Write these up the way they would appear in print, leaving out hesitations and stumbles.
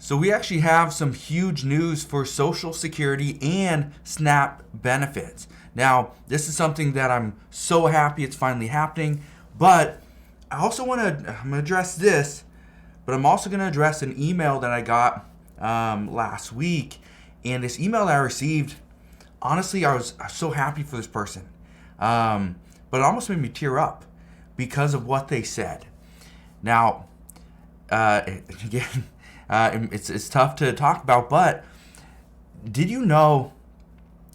So we actually have some huge news for Social Security and SNAP benefits. Now, this is something that I'm so happy it's finally happening, but I'm going to address this, but I'm also going to address an email that I got last week. And this email that I received, honestly, I was so happy for this person. But it almost made me tear up because of what they said. Now, again, it's tough to talk about, but did you know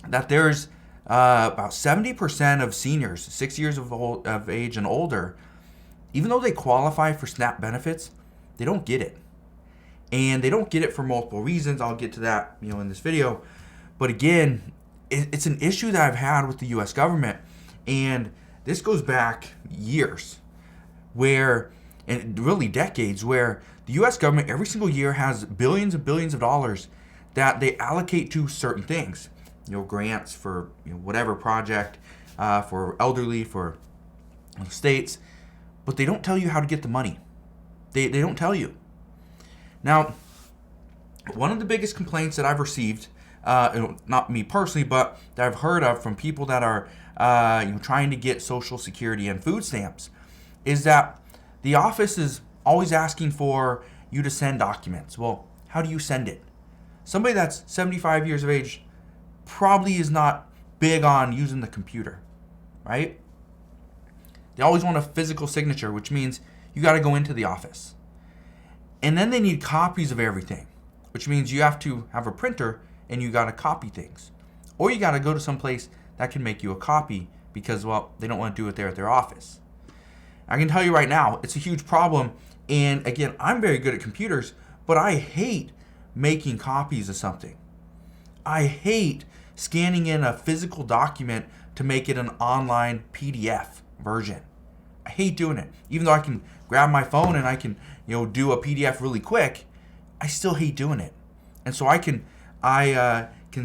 that there's about 70% of seniors, 6 years of age and older, even though they qualify for SNAP benefits, they don't get it. And they don't get it for multiple reasons. I'll get to that, in this video. But again, it's an issue that I've had with the U.S. government, and this goes back years, and really decades, where the U.S. government every single year has billions and billions of dollars that they allocate to certain things, grants for whatever project, for elderly, for states, but they don't tell you how to get the money. They don't tell you. Now, one of the biggest complaints that I've received, not me personally, but that I've heard of from people that are trying to get Social Security and food stamps, is that the office is always asking for you to send documents. Well, how do you send it? Somebody that's 75 years of age probably is not big on using the computer, right? They always want a physical signature, which means you got to go into the office. And then they need copies of everything, which means you have to have a printer and you got to copy things. Or you got to go to some place that can make you a copy because, well, they don't want to do it there at their office. I can tell you right now, it's a huge problem. And again, I'm very good at computers, but I hate making copies of something. I hate scanning in a physical document to make it an online PDF version. I hate doing it. Even though I can grab my phone and I can, do a PDF really quick, I still hate doing it. And so I can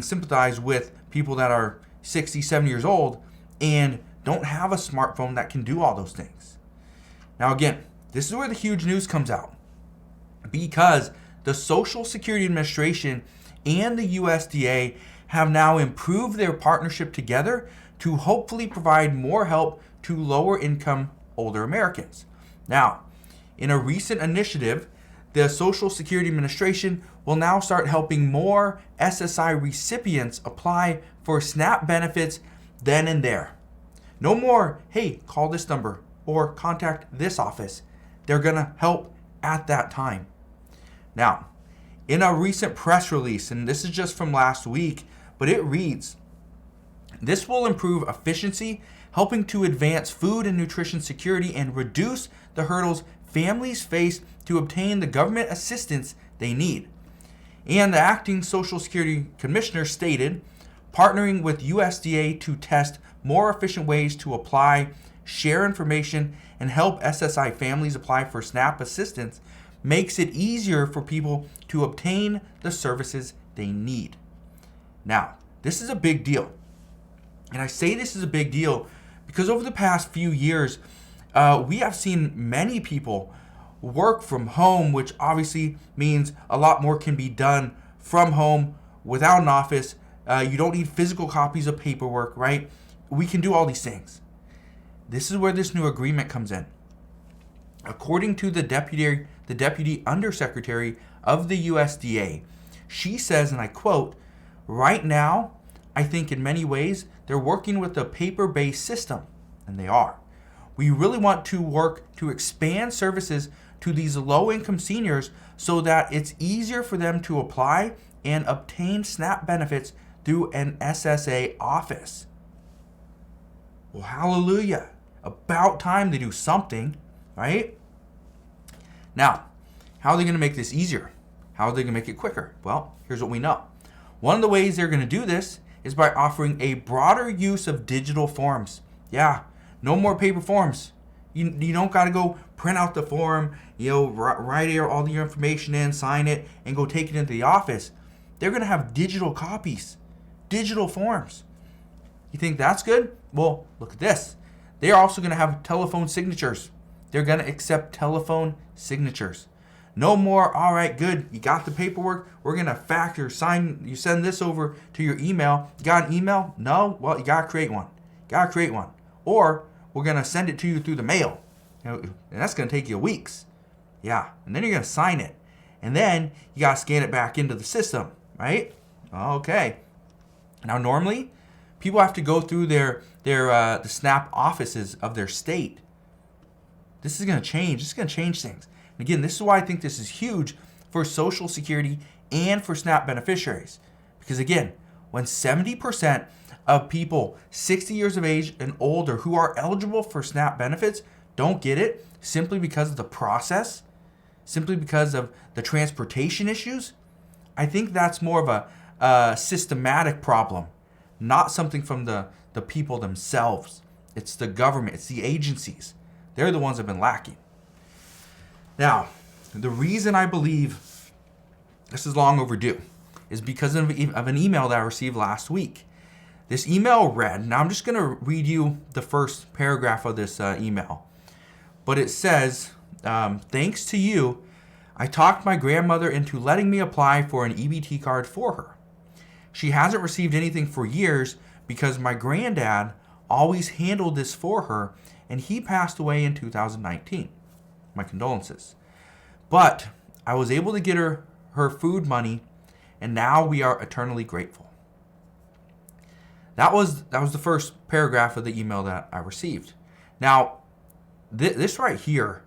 sympathize with people that are 60, 70 years old and don't have a smartphone that can do all those things. Now again, this is where the huge news comes out, because the Social Security Administration and the USDA have now improved their partnership together to hopefully provide more help to lower income older Americans. Now, in a recent initiative, the Social Security Administration will now start helping more SSI recipients apply for SNAP benefits then and there. No more, hey, call this number or contact this office. They're going to help at that time. Now, in a recent press release, and this is just from last week, but it reads, this will improve efficiency, helping to advance food and nutrition security and reduce the hurdles families face to obtain the government assistance they need. And the acting Social Security Commissioner stated, partnering with USDA to test more efficient ways to apply, share information, and help SSI families apply for SNAP assistance makes it easier for people to obtain the services they need. Now, this is a big deal. And I say this is a big deal because over the past few years, we have seen many people work from home, which obviously means a lot more can be done from home without an office. You don't need physical copies of paperwork, right? We can do all these things. This is where this new agreement comes in. According to the Deputy Undersecretary of the USDA, she says, and I quote, right now, I think in many ways, they're working with a paper-based system, and they are. We really want to work to expand services to these low-income seniors so that it's easier for them to apply and obtain SNAP benefits through an SSA office. Well, hallelujah. About time they do something, right? Now, how are they going to make this easier? How are they going to make it quicker? Well, here's what we know. One of the ways they're going to do this is by offering a broader use of digital forms. Yeah, no more paper forms. You don't got to go print out the form, write all your information in, sign it, and go take it into the office. They're going to have digital copies, digital forms. You think that's good? Well, look at this. They're also going to have telephone signatures. They're going to accept telephone signatures. No more, all right, good, you got the paperwork, we're going to sign, you send this over to your email. You got an email? No? Well, you got to create one. Or we're going to send it to you through the mail. And that's going to take you weeks. Yeah, and then you're going to sign it. And then you got to scan it back into the system, right? Okay. Now, normally, people have to go through the SNAP offices of their state. This is going to change. This is going to change things. And again, this is why I think this is huge for Social Security and for SNAP beneficiaries. Because again, when 70% of people 60 years of age and older who are eligible for SNAP benefits don't get it simply because of the process, simply because of the transportation issues, I think that's more of a systematic problem, not something from the people themselves. It's the government, it's the agencies. They're the ones that have been lacking. Now, the reason I believe this is long overdue is because of an email that I received last week. This email read, now I'm just going to read you the first paragraph of this email. But it says, thanks to you, I talked my grandmother into letting me apply for an EBT card for her. She hasn't received anything for years because my granddad always handled this for her, and he passed away in 2019. My condolences. But I was able to get her food money, and now we are eternally grateful. That was the first paragraph of the email that I received. Now, this right here,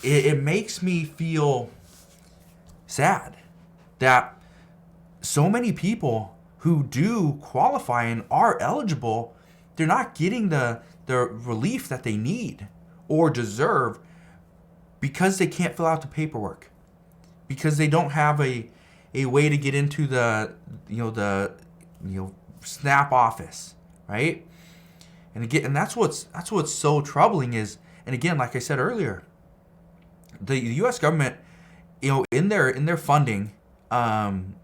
it makes me feel sad that so many people who do qualify and are eligible, they're not getting the relief that they need or deserve because they can't fill out the paperwork, because they don't have a way to get into the SNAP office, right? And again, and that's what's so troubling is, and again, like I said earlier, the U.S. government, in their funding,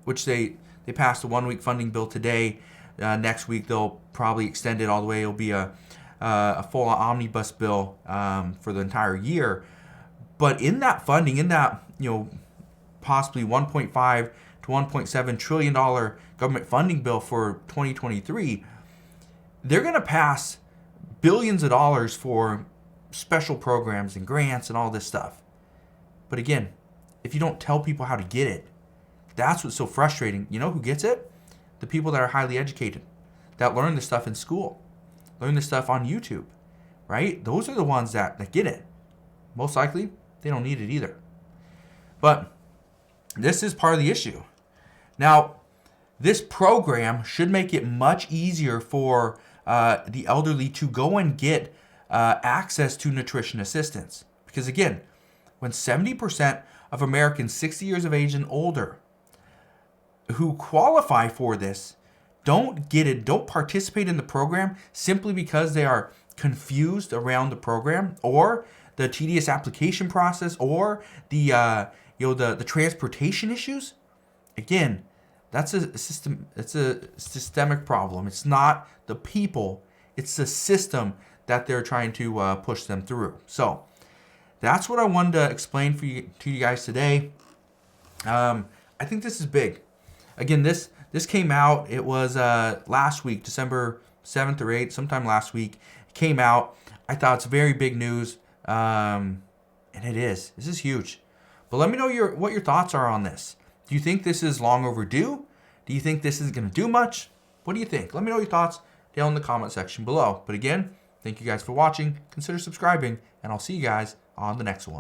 which they passed a 1-week funding bill today. Next week they'll probably extend it all the way. It'll be a full omnibus bill for the entire year. But in that funding, in that possibly 1.5 to 1.7 trillion dollar government funding bill for 2023, they're going to pass billions of dollars for special programs and grants and all this stuff. But again, if you don't tell people how to get it, that's what's so frustrating. You know who gets it? The people that are highly educated, that learn this stuff in school, learn this stuff on YouTube, right? Those are the ones that get it. Most likely, they don't need it either. But this is part of the issue. Now, this program should make it much easier for the elderly to go and get access to nutrition assistance. Because again, when 70% of Americans 60 years of age and older who qualify for this don't get it, don't participate in the program simply because they are confused around the program or the tedious application process or the transportation issues, again, that's a system. It's a systemic problem. It's not the people. It's the system that they're trying to push them through. So that's what I wanted to explain to you guys today. I think this is big. Again, this came out. It was last week, December 7th or 8th, sometime last week. It came out. I thought it's very big news, and it is. This is huge. But let me know what your thoughts are on this. Do you think this is long overdue? Do you think this is going to do much? What do you think? Let me know your thoughts down in the comment section below. But again, thank you guys for watching. Consider subscribing, and I'll see you guys on the next one.